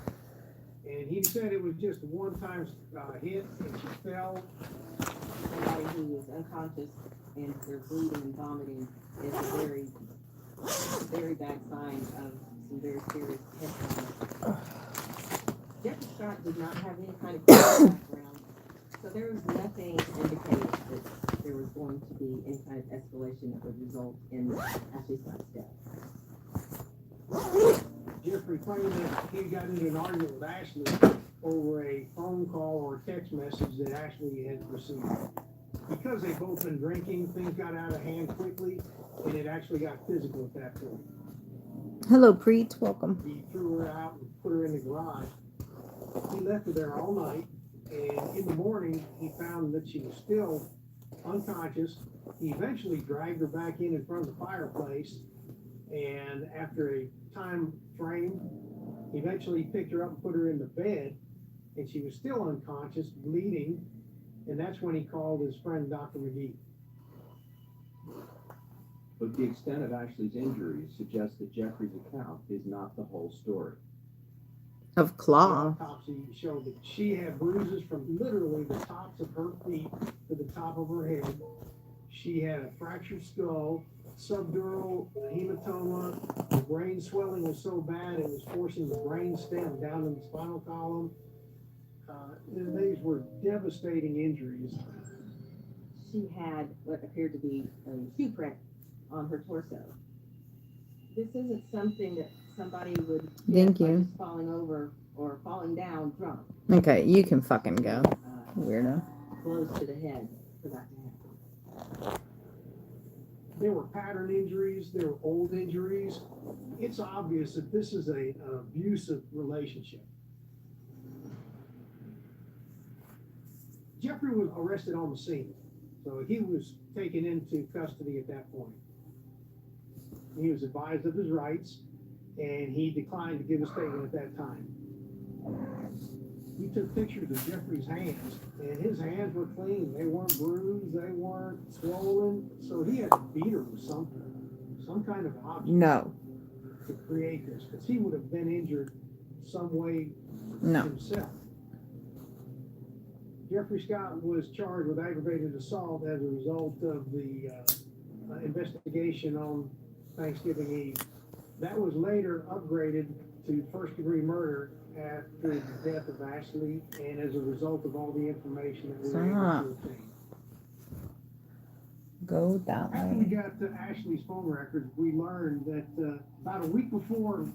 And he said it was just a one-time hit and she fell. Somebody who is unconscious and they're bleeding and vomiting is a very, very bad sign of some very serious head trauma. Jeffrey Scott did not have any kind of criminal background, so there was nothing to indicate that there was going to be any kind of escalation that would result in Ashley Scott's death. Jeffrey claimed that he got into an argument with Ashley over a phone call or text message that Ashley had received. Because they've both been drinking, things got out of hand quickly, and it actually got physical at that point. Hello, Preet. Welcome. He threw her out and put her in the garage. He left her there all night, and in the morning, he found that she was still unconscious. He eventually dragged her back in front of the fireplace, and after a time frame, he eventually picked her up and put her in the bed, and she was still unconscious, bleeding, and that's when he called his friend Dr. McGee. But the extent of Ashley's injuries suggests that Jeffrey's account is not the whole story. Of claw. The autopsy showed that she had bruises from literally the tops of her feet to the top of her head. She had a fractured skull, subdural hematoma. The brain swelling was so bad it was forcing the brain stem down in the spinal column. And these were devastating injuries. She had what appeared to be a shoe print on her torso. This isn't something that somebody would Thank get by you. just falling over or falling down drunk. Okay, you can fucking go, weirdo. Blows to the head for that to happen. There were pattern injuries, there were old injuries. It's obvious that this is an abusive relationship. Jeffrey was arrested on the scene, so he was taken into custody at that point. He was advised of his rights, and he declined to give a statement at that time. He took pictures of Jeffrey's hands, and his hands were clean. They weren't bruised, they weren't swollen, so he had to beat her with something, some kind of object. No. To create this, because he would have been injured some way himself. Jeffrey Scott was charged with aggravated assault as a result of the investigation on Thanksgiving Eve. That was later upgraded to first-degree murder after the death of Ashley and as a result of all the information that we were able to obtain. Go that After we way. got to Ashley's phone records, we learned that about a week before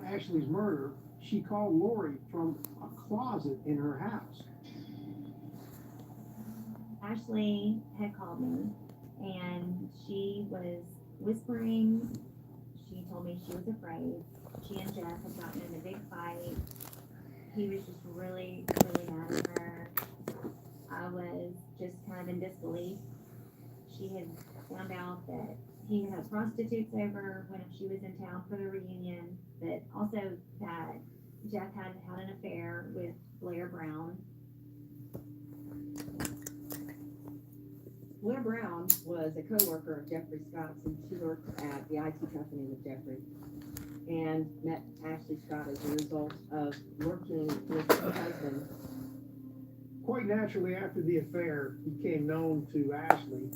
Ashley's murder, she called Lori from a closet in her house. Ashley had called me, and she was whispering. She told me she was afraid. She and Jeff had gotten in a big fight. He was just really, really mad at her. I was just kind of in disbelief. She had found out that he had prostitutes over when she was in town for the reunion, but also that Jeff had an affair with Blair Brown. Blair Brown was a co-worker of Jeffrey Scott's, and she worked at the IT company with Jeffrey and met Ashley Scott as a result of working with her husband Quite naturally, after the affair became known to Ashley,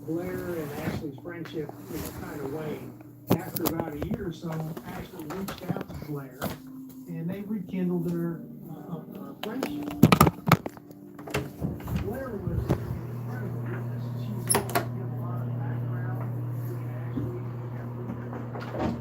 Blair and Ashley's friendship, kind of waned. After about a year or so, Ashley reached out to Blair, and they rekindled their friendship. Blair was incredible witness. She was able to give a lot of background between Ashley and Ashley.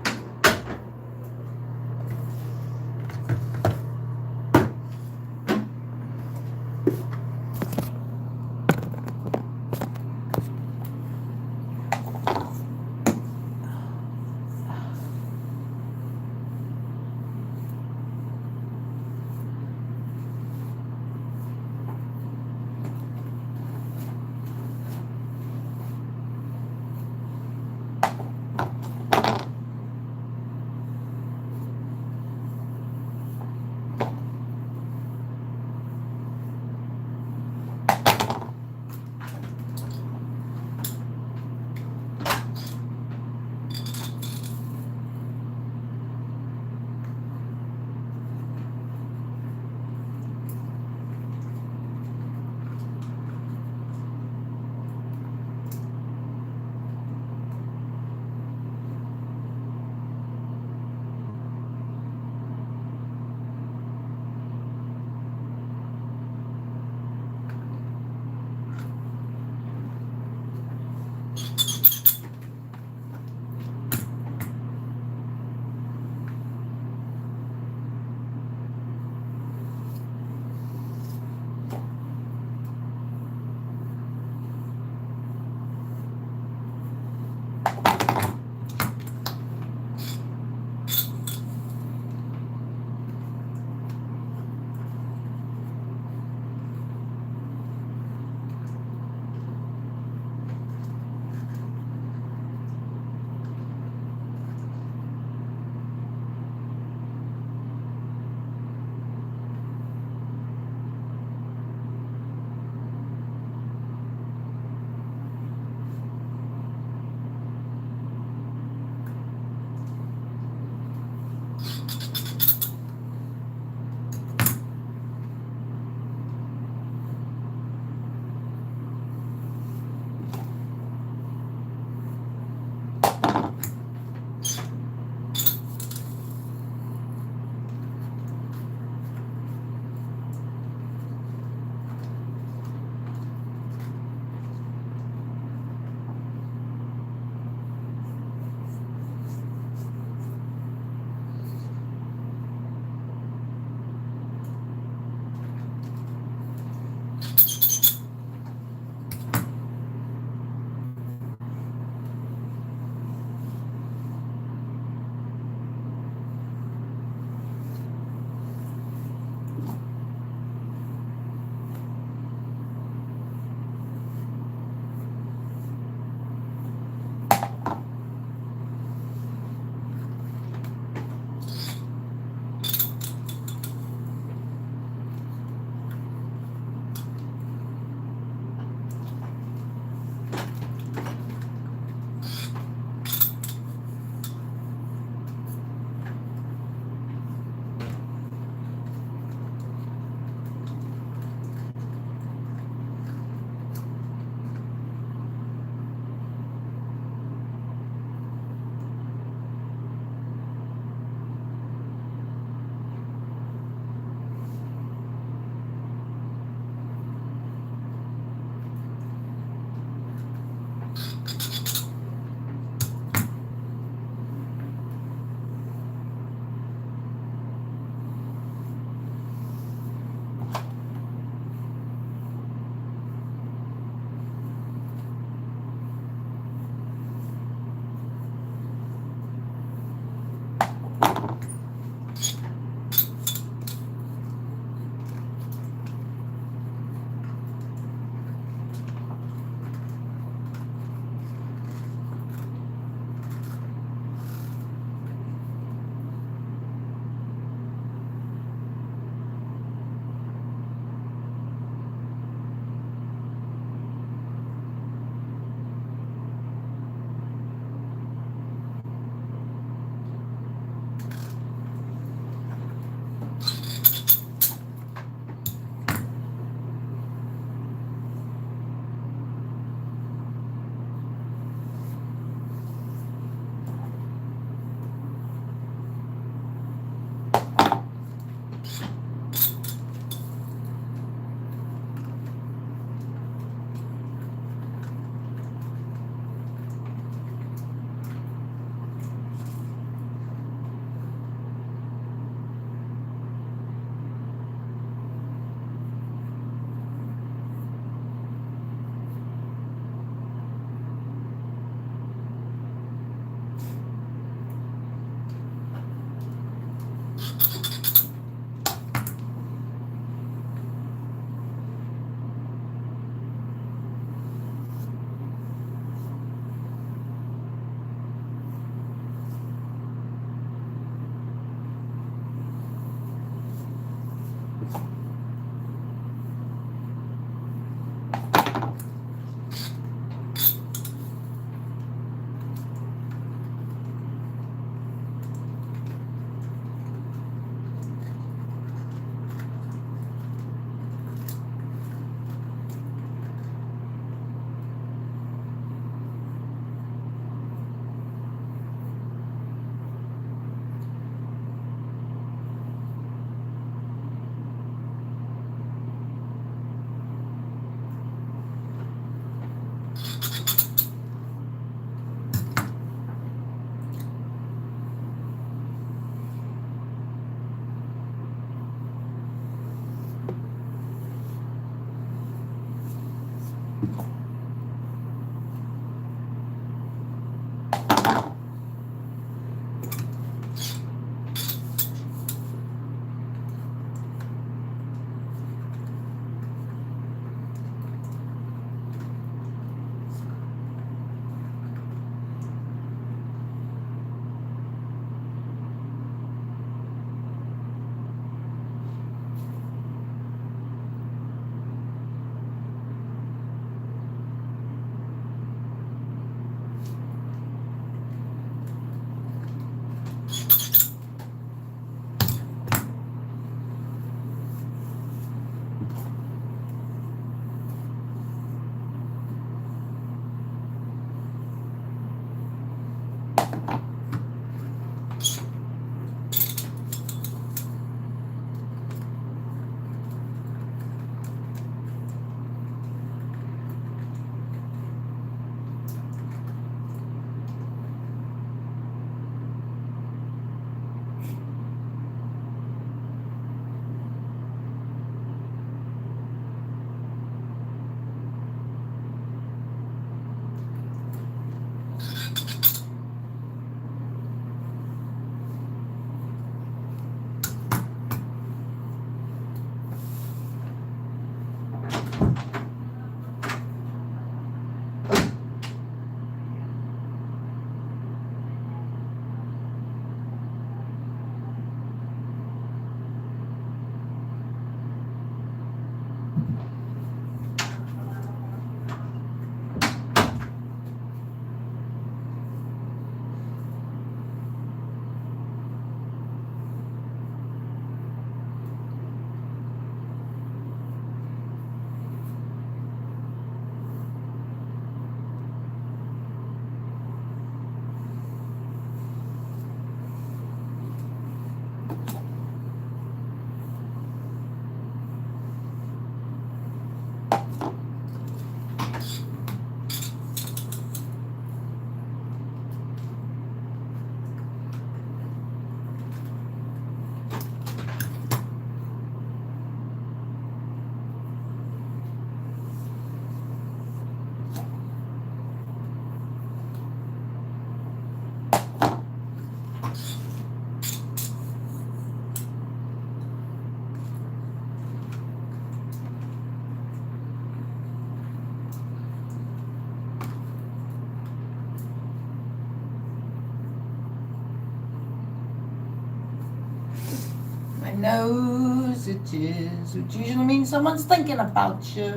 I knows it is, which usually means someone's thinking about you.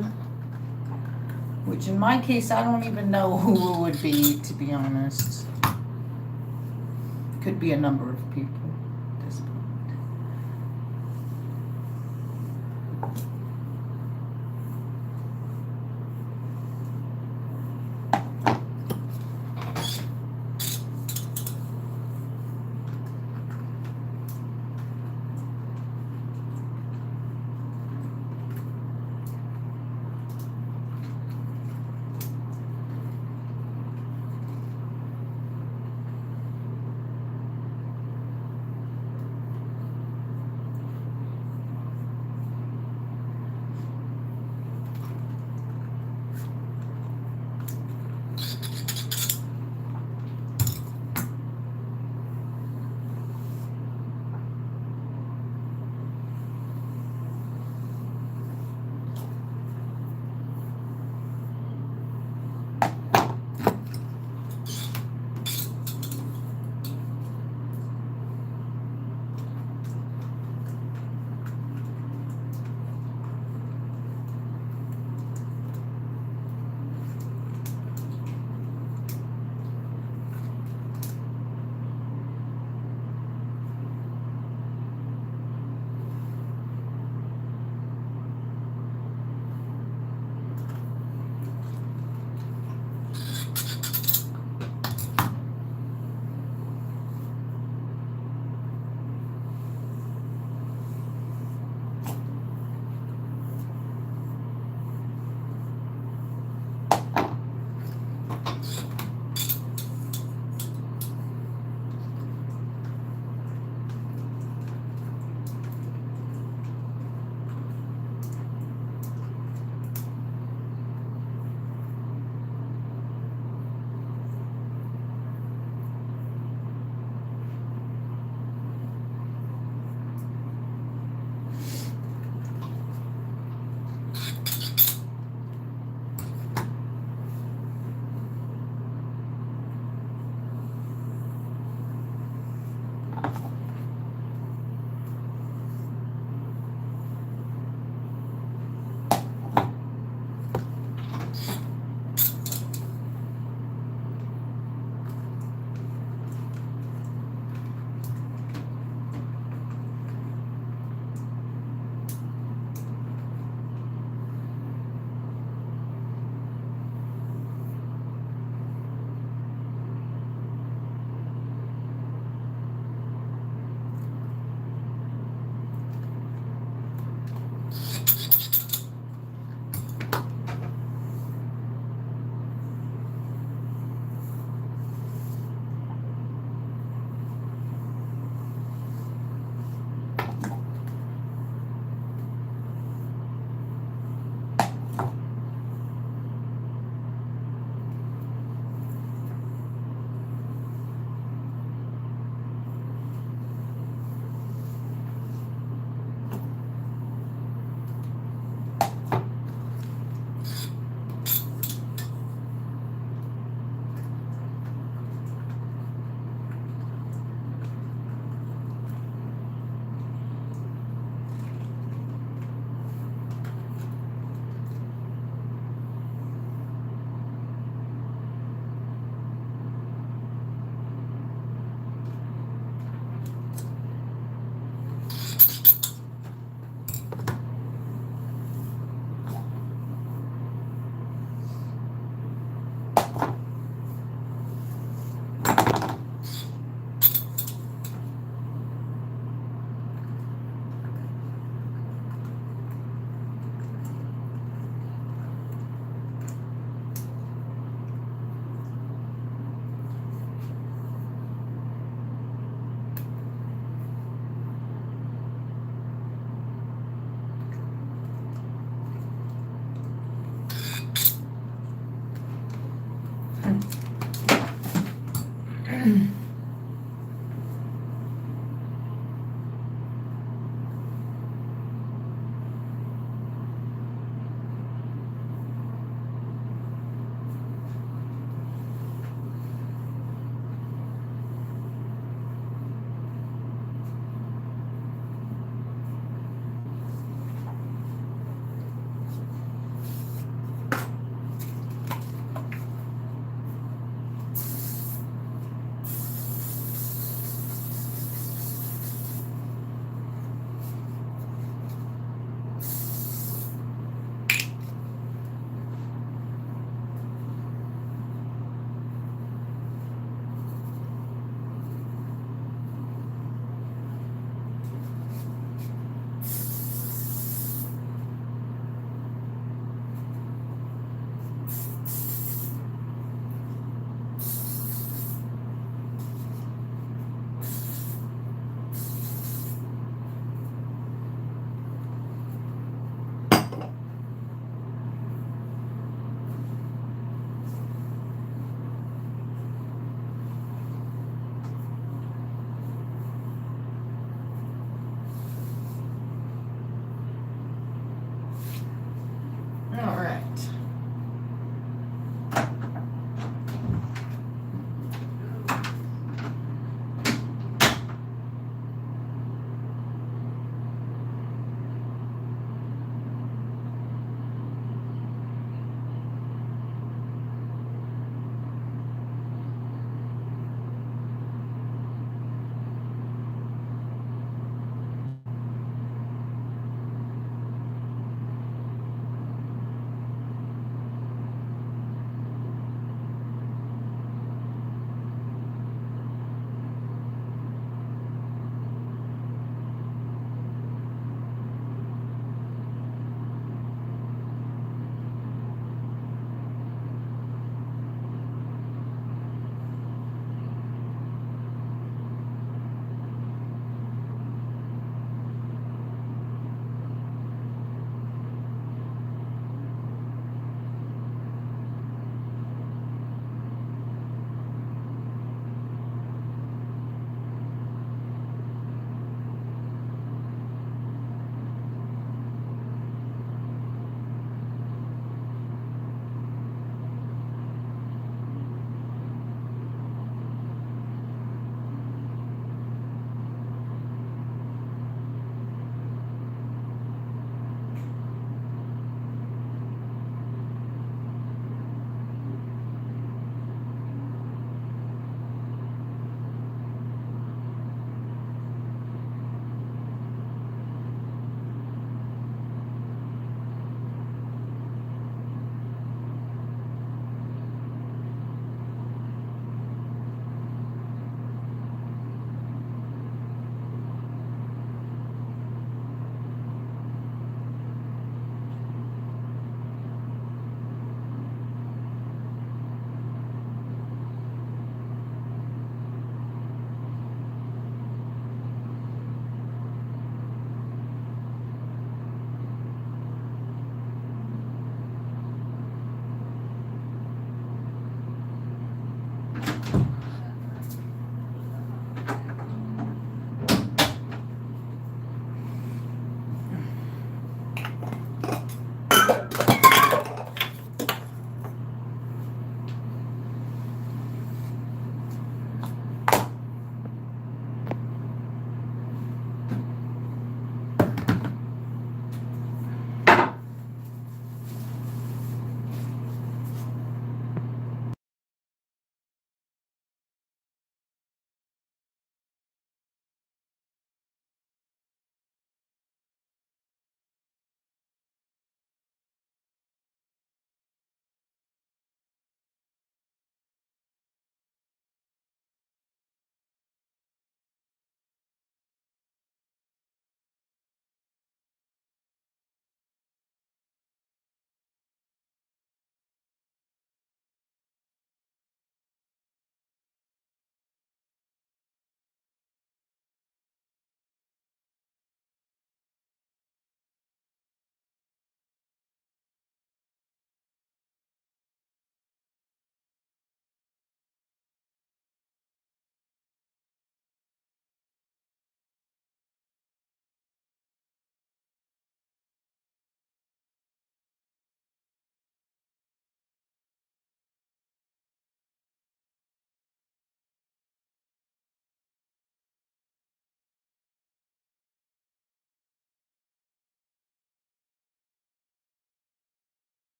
Which in my case, I don't even know who it would be, to be honest. Could be a number of people at this point.